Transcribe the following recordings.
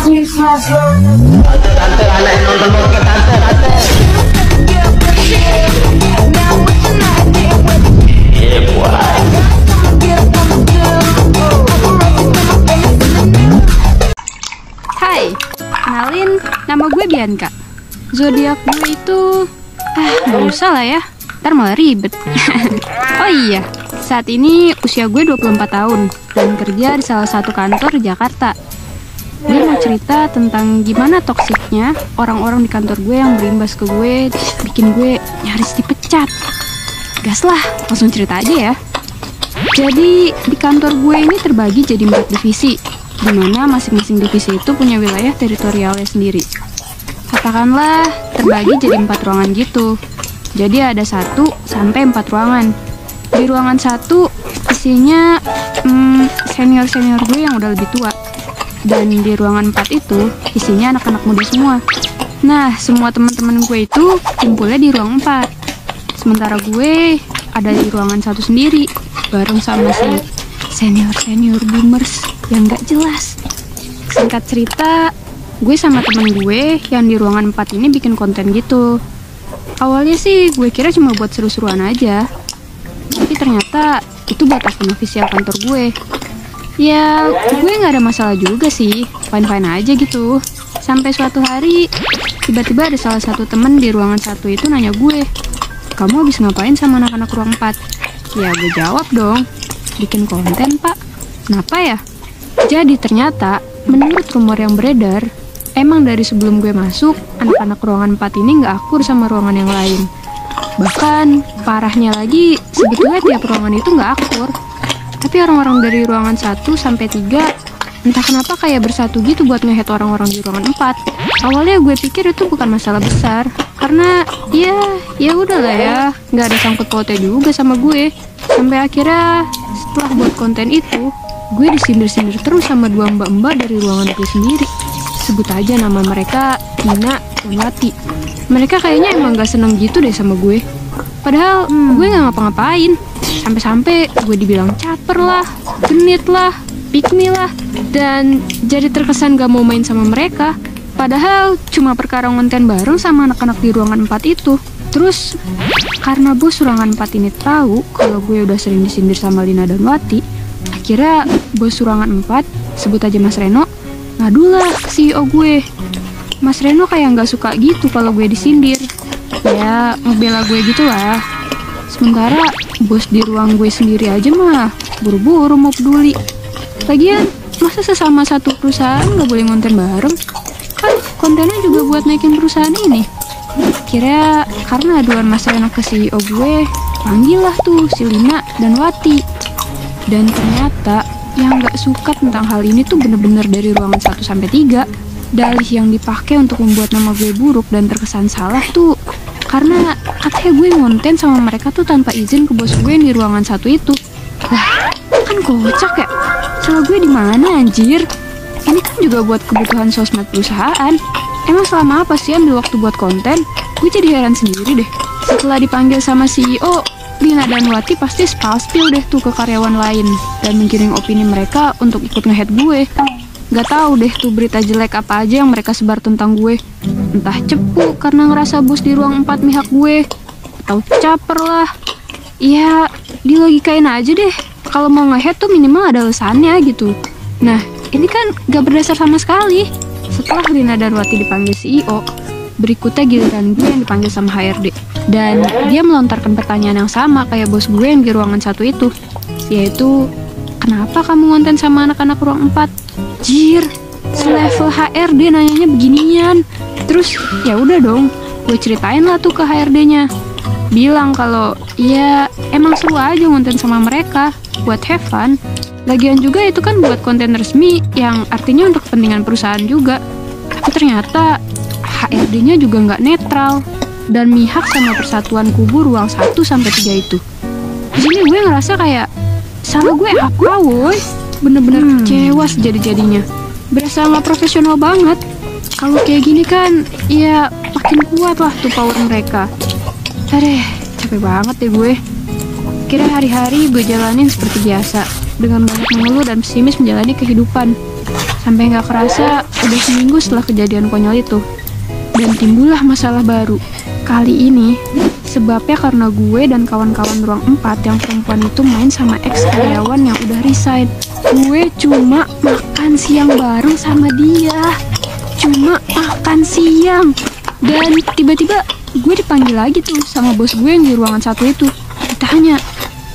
Tante, anak yang nonton bokep, tante. Iya, boy. Hai, kenalin, nama gue Bianca. Zodiak gue itu nggak usah lah ya, ntar malah ribet. Oh iya, saat ini usia gue 24 tahun dan kerja di salah satu kantor di Jakarta. Gue mau cerita tentang gimana toksiknya orang-orang di kantor gue yang berimbas ke gue, bikin gue nyaris dipecat. Gas lah, langsung cerita aja ya. Jadi di kantor gue ini terbagi jadi 4 divisi, di mana masing-masing divisi itu punya wilayah teritorialnya sendiri. Katakanlah terbagi jadi 4 ruangan gitu. Jadi ada 1 sampai 4 ruangan. Di ruangan 1 isinya senior-senior gue yang udah lebih tua. Dan di ruangan 4 itu isinya anak-anak muda semua. Nah, semua teman-teman gue itu kumpulnya di ruang 4. Sementara gue ada di ruangan 1 sendiri, bareng sama si senior-senior boomers yang gak jelas. Singkat cerita, gue sama temen gue yang di ruangan 4 ini bikin konten gitu. Awalnya sih gue kira cuma buat seru-seruan aja, tapi ternyata itu buat akun official kantor gue. Ya, gue gak ada masalah juga sih, fine-fine aja gitu. Sampai suatu hari, tiba-tiba ada salah satu temen di ruangan 1 itu nanya gue, "Kamu habis ngapain sama anak-anak ruang 4? Ya, gue jawab dong, "Bikin konten, Pak." Kenapa ya? Jadi ternyata, menurut rumor yang beredar, emang dari sebelum gue masuk, anak-anak ruangan 4 ini gak akur sama ruangan yang lain. Bahkan, parahnya lagi, sebetulnya tiap ruangan itu gak akur. Tapi orang-orang dari ruangan 1 sampai 3 entah kenapa kayak bersatu gitu buat ngehead orang-orang di ruangan 4. Awalnya gue pikir itu bukan masalah besar, karena ya udahlah ya, nggak ada sangkut pautnya juga sama gue. Sampai akhirnya setelah buat konten itu, gue disindir-sindir terus sama 2 mbak-mbak dari ruangan gue sendiri. Sebut aja nama mereka, Tina dan Wati. Mereka kayaknya emang gak seneng gitu deh sama gue. Padahal gue gak ngapa-ngapain. Sampai-sampai gue dibilang caper lah, genit lah, pick me lah, dan jadi terkesan gak mau main sama mereka. Padahal cuma perkara ngonten bareng sama anak-anak di ruangan 4 itu. Terus karena bos ruangan 4 ini tahu kalau gue udah sering disindir sama Lina dan Wati, akhirnya bos ruangan 4, sebut aja Mas Reno, ngadulah ke CEO gue. Mas Reno kayak gak suka gitu kalau gue disindir. Ya, ngebela gue gitu lah. Sementara bos di ruang gue sendiri aja mah buru-buru mau peduli. Lagian, masa sesama satu perusahaan gak boleh ngonten bareng? Kan kontennya juga buat naikin perusahaan ini. Kira karena aduan Mas Reno ke CEO gue, panggil lah tuh si Lina dan Wati. Dan ternyata yang gak suka tentang hal ini tuh bener-bener dari ruangan 1 sampai 3. Dalih yang dipakai untuk membuat nama gue buruk dan terkesan salah tuh karena katanya gue ngonten sama mereka tuh tanpa izin ke bos gue yang di ruangan 1 itu. Wah, kan kocak ya. Salah gue di mana anjir? Ini kan juga buat kebutuhan sosmed perusahaan. Emang selama apa sih ambil waktu buat konten? Gue jadi heran sendiri deh. Setelah dipanggil sama CEO, Lina dan Wati pasti spil deh tuh ke karyawan lain dan menggiring opini mereka untuk ikut ngehead gue. Gak tahu deh tuh berita jelek apa aja yang mereka sebar tentang gue. Entah cepu karena ngerasa bos di ruang 4 mihak gue, atau caper lah. Ya, dilogikain aja deh. Kalau mau ngehead tuh minimal ada alasannya gitu. Nah, ini kan gak berdasar sama sekali. Setelah Lina dan Wati dipanggil CEO, berikutnya giliran gue yang dipanggil sama HRD. Dan dia melontarkan pertanyaan yang sama kayak bos gue yang di ruangan 1 itu, yaitu, "Kenapa kamu ngonten sama anak-anak ruang 4? Jir, selevel HRD nanyanya beginian. Terus ya udah dong, gue ceritain lah tuh ke HRD-nya. Bilang kalau ya emang seru aja ngonten sama mereka buat have fun. Lagian juga itu kan buat konten resmi yang artinya untuk kepentingan perusahaan juga. Tapi ternyata HRD-nya juga nggak netral dan mihak sama persatuan kubu ruang 1 sampai 3 itu. Di sini gue ngerasa kayak salah gue apa woy? Bener-bener kecewa sejadi-jadinya. Berasa nggak profesional banget. Kalau kayak gini kan, ya makin kuat lah tuh power mereka. Aduh, capek banget deh gue. Kira hari-hari gue jalanin seperti biasa, dengan banyak mengeluh dan pesimis menjalani kehidupan. Sampai nggak kerasa udah seminggu setelah kejadian konyol itu. Dan timbullah masalah baru. Kali ini sebabnya karena gue dan kawan-kawan ruang 4 yang perempuan itu main sama ex-karyawan yang udah resign. Gue cuma makan siang bareng sama dia. Cuma makan siang. Dan tiba-tiba gue dipanggil lagi tuh sama bos gue yang di ruangan 1 itu. Ditanya,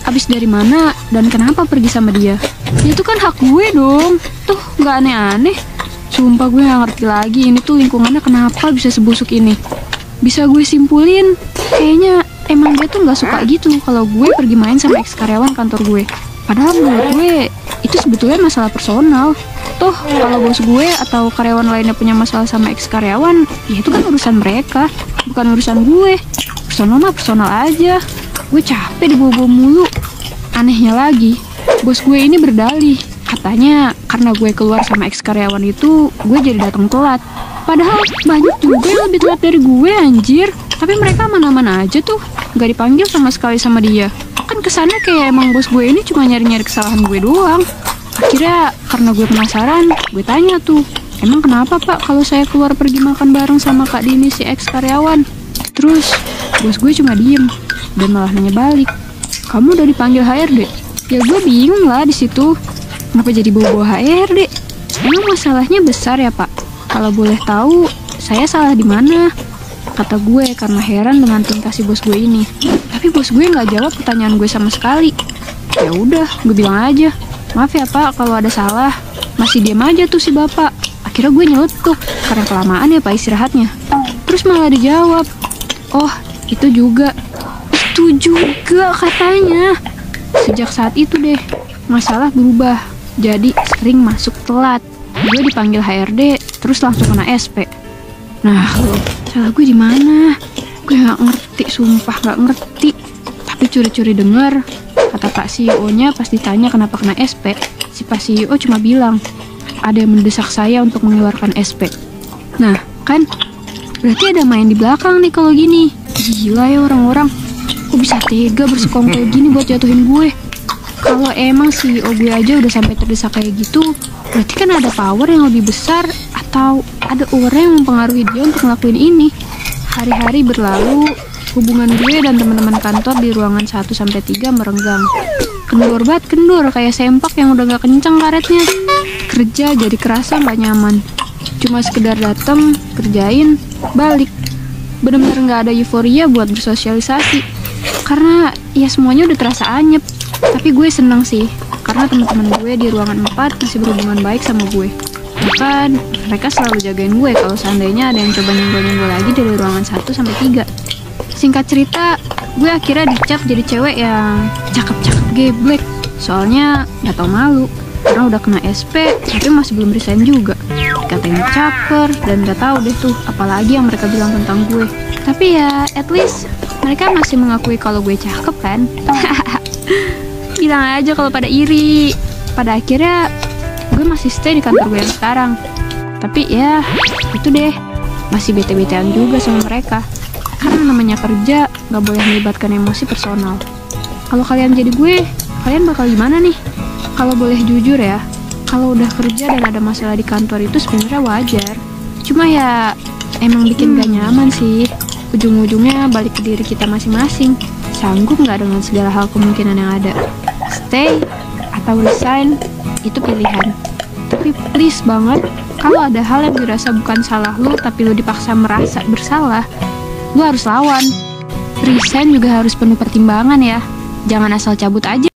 abis dari mana dan kenapa pergi sama dia? Ya itu kan hak gue dong. Tuh nggak aneh-aneh. Sumpah gue gak ngerti lagi ini tuh lingkungannya kenapa bisa sebusuk ini. Bisa gue simpulin, kayaknya emang dia tuh gak suka gitu kalau gue pergi main sama ex-karyawan kantor gue. Padahal menurut gue itu sebetulnya masalah personal. Toh kalau bos gue atau karyawan lainnya punya masalah sama ex-karyawan, ya itu kan urusan mereka, bukan urusan gue. Personal mah personal aja. Gue capek dibawa-bawa mulu. Anehnya lagi, bos gue ini berdalih katanya karena gue keluar sama ex-karyawan itu, gue jadi datang telat. Padahal banyak juga yang lebih telat dari gue, anjir. Tapi mereka aman-aman aja tuh, gak dipanggil sama sekali sama dia. Kan kesannya kayak emang bos gue ini cuma nyari-nyari kesalahan gue doang. Akhirnya karena gue penasaran, gue tanya tuh, emang kenapa pak kalau saya keluar pergi makan bareng sama Kak Dini si ex-karyawan? Terus bos gue cuma diem dan malah nanya balik, kamu udah dipanggil HRD? Ya gue bingung lah di situ. Kenapa jadi bawa-bawa HRD? Emang masalahnya besar ya pak? Kalau boleh tahu, saya salah di mana? Kata gue karena heran dengan tingkah si bos gue ini. Tapi bos gue nggak jawab pertanyaan gue sama sekali. Ya udah, gue bilang aja, maaf ya pak kalau ada salah. Masih diam aja tuh si bapak. Akhirnya gue nyeletuk karena kelamaan ya pak istirahatnya. Terus malah dijawab, oh itu juga katanya. Sejak saat itu deh, masalah berubah. Jadi sering masuk telat. Gue dipanggil HRD, terus langsung kena SP. Nah, salah gue di mana? Gue nggak ngerti, sumpah nggak ngerti. Tapi curi-curi dengar, kata Pak CEO-nya pas ditanya kenapa kena SP, si Pak CEO cuma bilang ada yang mendesak saya untuk mengeluarkan SP. Nah, kan berarti ada main di belakang nih kalau gini. Gila ya orang-orang. Kok bisa tega bersekongkol gini buat jatuhin gue? Kalau emang CEO gue aja udah sampai terdesak kayak gitu, berarti kan ada power yang lebih besar atau ada orang yang mempengaruhi dia untuk ngelakuin ini. Hari-hari berlalu, hubungan gue dan teman-teman kantor di ruangan 1-3 merenggang. Kendur kayak sempak yang udah gak kencang karetnya. Kerja jadi kerasa gak nyaman. Cuma sekedar dateng, kerjain, balik. Bener-bener gak ada euforia buat bersosialisasi. Karena ya semuanya udah terasa anyep. Tapi gue seneng sih, karena teman-teman gue di ruangan 4 masih berhubungan baik sama gue. Bahkan mereka selalu jagain gue kalau seandainya ada yang coba nyenggol-nyenggol lagi dari ruangan 1-3. Singkat cerita, gue akhirnya dicap jadi cewek yang cakep-cakep geblek. Soalnya gak tau malu, karena udah kena SP, tapi masih belum resign juga. Dikatain caper, dan gak tahu deh tuh apalagi yang mereka bilang tentang gue. Tapi ya, at least mereka masih mengakui kalau gue cakep kan. Bilang aja kalau pada iri. Pada akhirnya gue masih stay di kantor gue yang sekarang. Tapi ya itu deh, masih bete-betean juga sama mereka. Karena namanya kerja gak boleh melibatkan emosi personal. Kalau kalian jadi gue, kalian bakal gimana nih? Kalau boleh jujur ya, kalau udah kerja dan ada masalah di kantor itu sebenarnya wajar. Cuma ya emang bikin gak nyaman sih. Ujung-ujungnya balik ke diri kita masing-masing. Sanggup gak dengan segala hal kemungkinan yang ada? Stay atau resign, itu pilihan. Tapi please banget, kalau ada hal yang dirasa bukan salah lu tapi lu dipaksa merasa bersalah, lu harus lawan. Resign juga harus penuh pertimbangan ya. Jangan asal cabut aja.